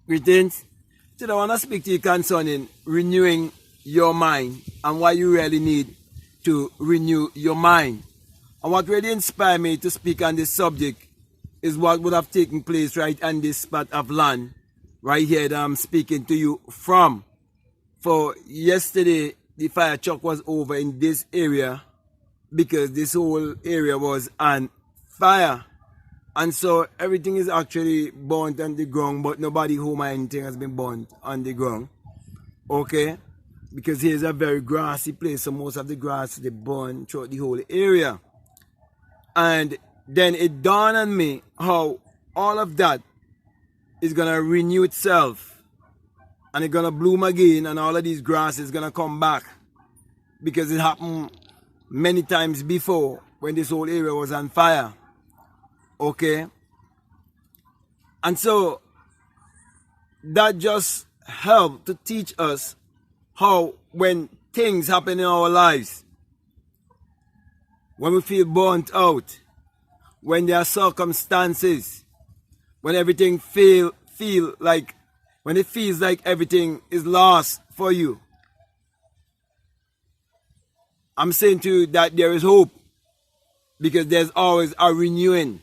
Greetings. Today I want to speak to you concerning renewing your mind and why you really need to renew your mind. And what really inspired me to speak on this subject is what would have taken place right on this spot of land, right here that I'm speaking to you from. For yesterday, the fire truck was over in this area because this whole area was on fire. And so everything is actually burnt on the ground, but nobody home or anything has been burnt on the ground. Okay? Because here's a very grassy place, so most of the grass they burn throughout the whole area. And then it dawned on me how all of that is gonna renew itself and it's gonna bloom again, and all of these grass is gonna come back because it happened many times before when this whole area was on fire. Okay, and so that just helped to teach us how when things happen in our lives, when we feel burnt out, when there are circumstances, when everything when it feels like everything is lost for you, I'm saying to you that there is hope, because there's always a renewing.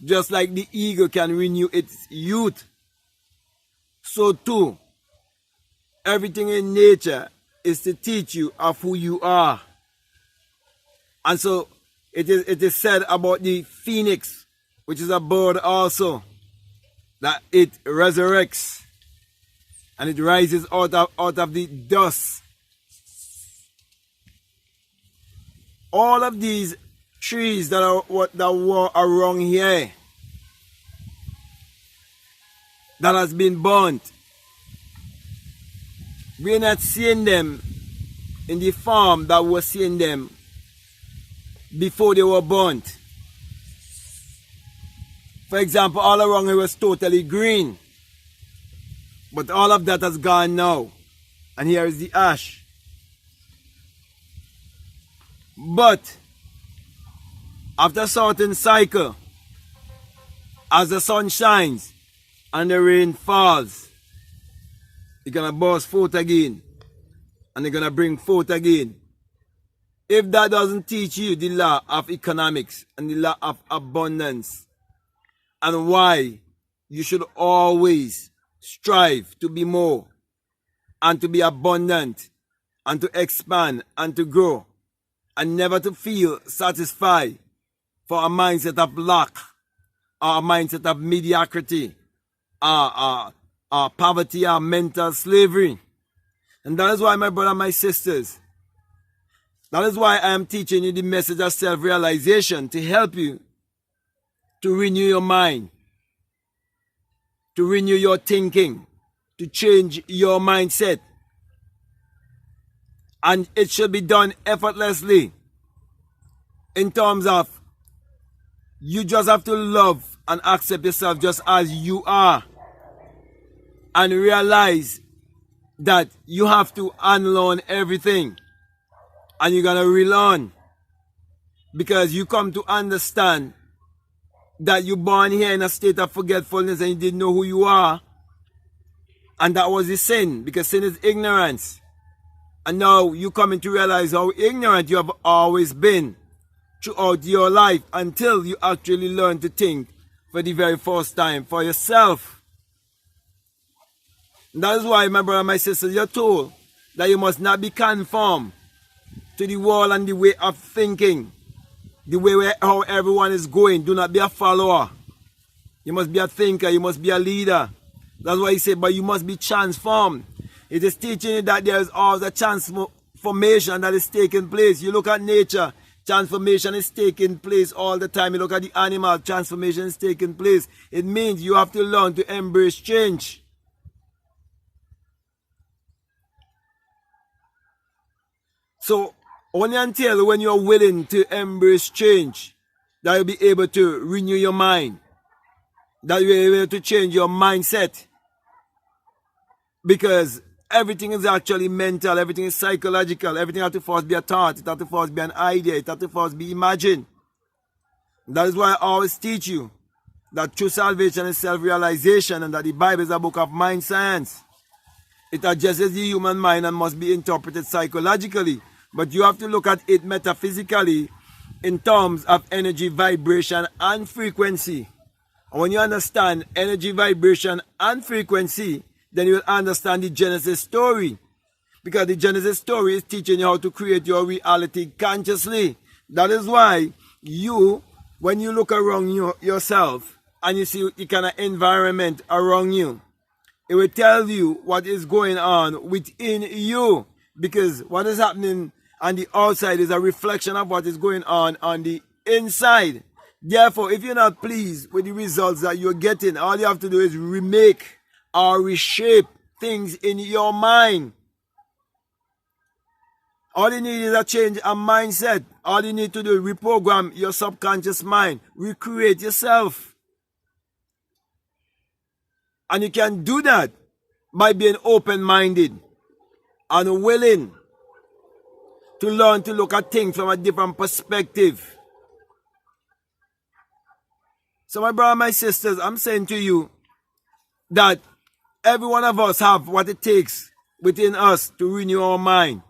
Just like the eagle can renew its youth, so too, everything in nature is to teach you of who you are. And so it is said about the phoenix, which is a bird also, that it resurrects and it rises out of the dust. All of these trees that were around here that has been burnt, we're not seeing them in the form that we're seeing them before they were burnt. For example, all around here was totally green, but all of that has gone now, and here is the ash. But after a certain cycle, as the sun shines and the rain falls, it's gonna burst forth again, and they're gonna bring forth again. If that doesn't teach you the law of economics and the law of abundance, and why you should always strive to be more and to be abundant and to expand and to grow and never to feel satisfied for a mindset of lack or a mindset of mediocrity or poverty or mental slavery. And that is why, my brother and my sisters, that is why I am teaching you the message of self-realization, to help you to renew your mind, to renew your thinking, to change your mindset. And it should be done effortlessly, in terms of you just have to love and accept yourself just as you are, and realize that you have to unlearn everything and you're gonna relearn, because you come to understand that you're born here in a state of forgetfulness and you didn't know who you are, and that was the sin, because sin is ignorance. And now you coming to realize how ignorant you have always been throughout your life, until you actually learn to think for the very first time for yourself. And that is why, my brother and my sisters, you're told that you must not be conformed to the world and the way of thinking, the way how everyone is going. Do not be a follower. You must be a thinker. You must be a leader. That's why he said, but you must be transformed. It is teaching you that there is always a transformation that is taking place. You look at nature, transformation is taking place all the time. You look at the animal, transformation is taking place. It means you have to learn to embrace change. So only until when you're willing to embrace change, that you'll be able to renew your mind, that you'll be able to change your mindset. Because everything is actually mental, everything is psychological, everything has to first be a thought, it has to first be an idea, it has to first be imagined. That is why I always teach you that true salvation is self-realization and that the Bible is a book of mind science. It addresses the human mind and must be interpreted psychologically, but you have to look at it metaphysically in terms of energy, vibration, and frequency. And when you understand energy, vibration, and frequency, then you will understand the Genesis story. Because the Genesis story is teaching you how to create your reality consciously. That is why you, when you look around yourself and you see the kind of environment around you, it will tell you what is going on within you. Because what is happening on the outside is a reflection of what is going on the inside. Therefore, if you're not pleased with the results that you're getting, all you have to do is remake or reshape things in your mind. All you need is a change of mindset. All you need to do is reprogram your subconscious mind. Recreate yourself. And you can do that by being open-minded and willing to learn to look at things from a different perspective. So my brother, my sisters, I'm saying to you that every one of us have what it takes within us to renew our mind,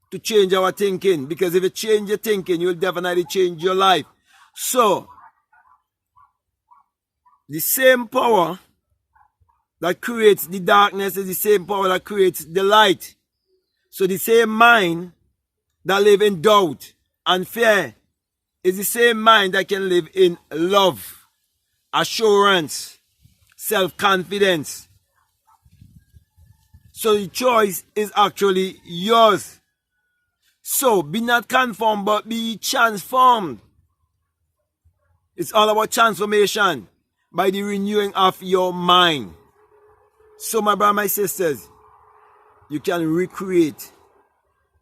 to change our thinking. Because if you change your thinking, you'll definitely change your life. So, the same power that creates the darkness is the same power that creates the light. So the same mind that lives in doubt and fear is the same mind that can live in love, assurance, self-confidence. So the choice is actually yours. So be not conformed, but be transformed. It's all about transformation by the renewing of your mind. So my brothers, my sisters, you can recreate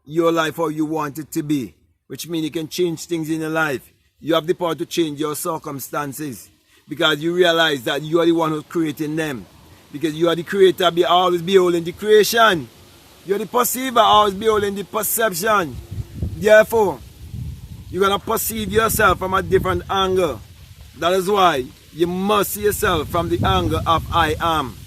your life how you want it to be, which means you can change things in your life. You have the power to change your circumstances because you realize that you are the one who's creating them. Because you are the creator, always beholding the creation. You are the perceiver, always beholding the perception. Therefore, you're going to perceive yourself from a different angle. That is why you must see yourself from the angle of I am.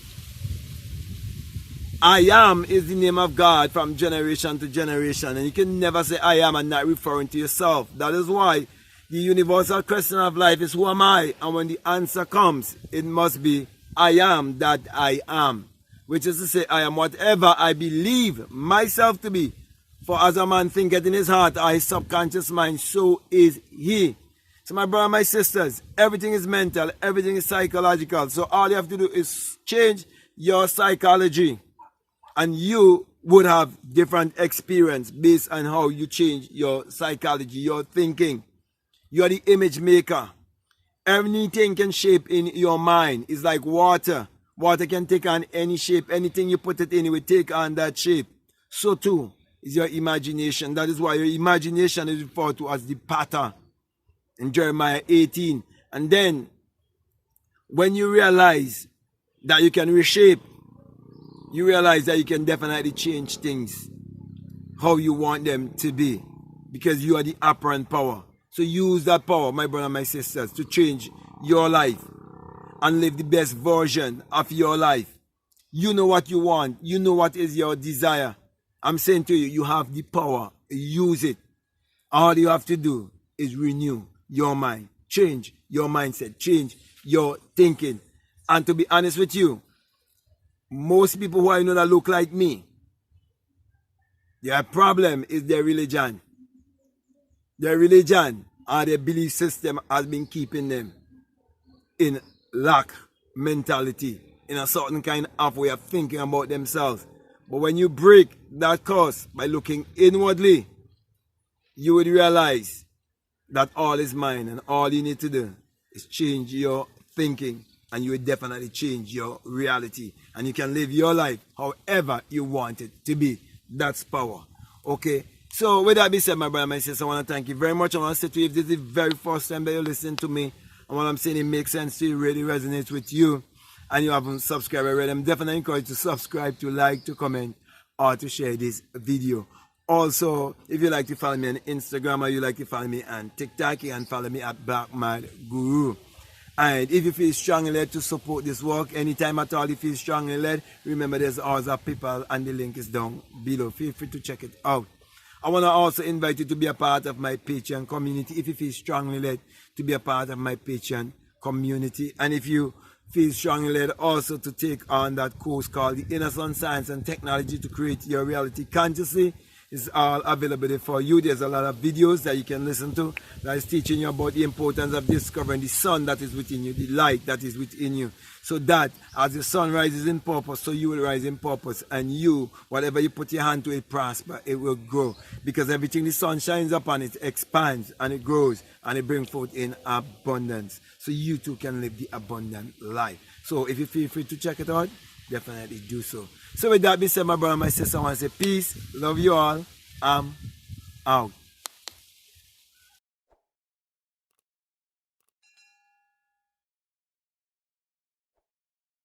I am is the name of God from generation to generation. And you can never say I am and not referring to yourself. That is why the universal question of life is who am I? And when the answer comes, it must be I am that I am. Which is to say, I am whatever I believe myself to be. For as a man thinketh in his heart or his subconscious mind, so is he. So my brother, my sisters, everything is mental, everything is psychological. So all you have to do is change your psychology. And you would have different experience based on how you change your psychology, your thinking. You are the image maker. Anything can shape in your mind. It's like water. Water can take on any shape. Anything you put it in, it will take on that shape. So too is your imagination. That is why your imagination is referred to as the pattern in Jeremiah 18. And then, when you realize that you can reshape, you realize that you can definitely change things how you want them to be. Because you are the apparent power. So use that power, my brother and my sisters, to change your life and live the best version of your life. You know what you want. You know what is your desire. I'm saying to you, you have the power. Use it. All you have to do is renew your mind. Change your mindset. Change your thinking. And to be honest with you, most people who I know that look like me, their problem is their religion. Their religion or their belief system has been keeping them in lack mentality, in a certain kind of way of thinking about themselves. But when you break that curse by looking inwardly, you would realize that all is mine and all you need to do is change your thinking and you will definitely change your reality. And you can live your life however you want it to be. That's power. Okay? So with that being said, my brother, my sister, I want to thank you very much. I want to say to you, if this is the very first time that you're listening to me, and what I'm saying, it makes sense to you, really resonates with you, and you haven't subscribed already, I'm definitely encouraged to subscribe, to like, to comment, or to share this video. Also, if you like to follow me on Instagram or you like to follow me on TikTok, you can follow me at BlackMadGuru. And if you feel strongly led to support this work, anytime at all you feel strongly led, remember there's also PayPal and the link is down below. Feel free to check it out. I want to also invite you to be a part of my Patreon community if you feel strongly led to be a part of my Patreon community. And if you feel strongly led also to take on that course called the Inner Sun Science and Technology to Create Your Reality Consciously, is all available for you. There's a lot of videos that you can listen to that is teaching you about the importance of discovering the sun that is within you, the light that is within you. So that as the sun rises in purpose, so you will rise in purpose. And you, whatever you put your hand to, it prosper, it will grow. Because everything the sun shines upon, it expands and it grows and it brings forth in abundance. So you too can live the abundant life. So if you feel free to check it out, definitely do so. So with that being said, my brother and my sister, I want to say peace, love you all, I'm out.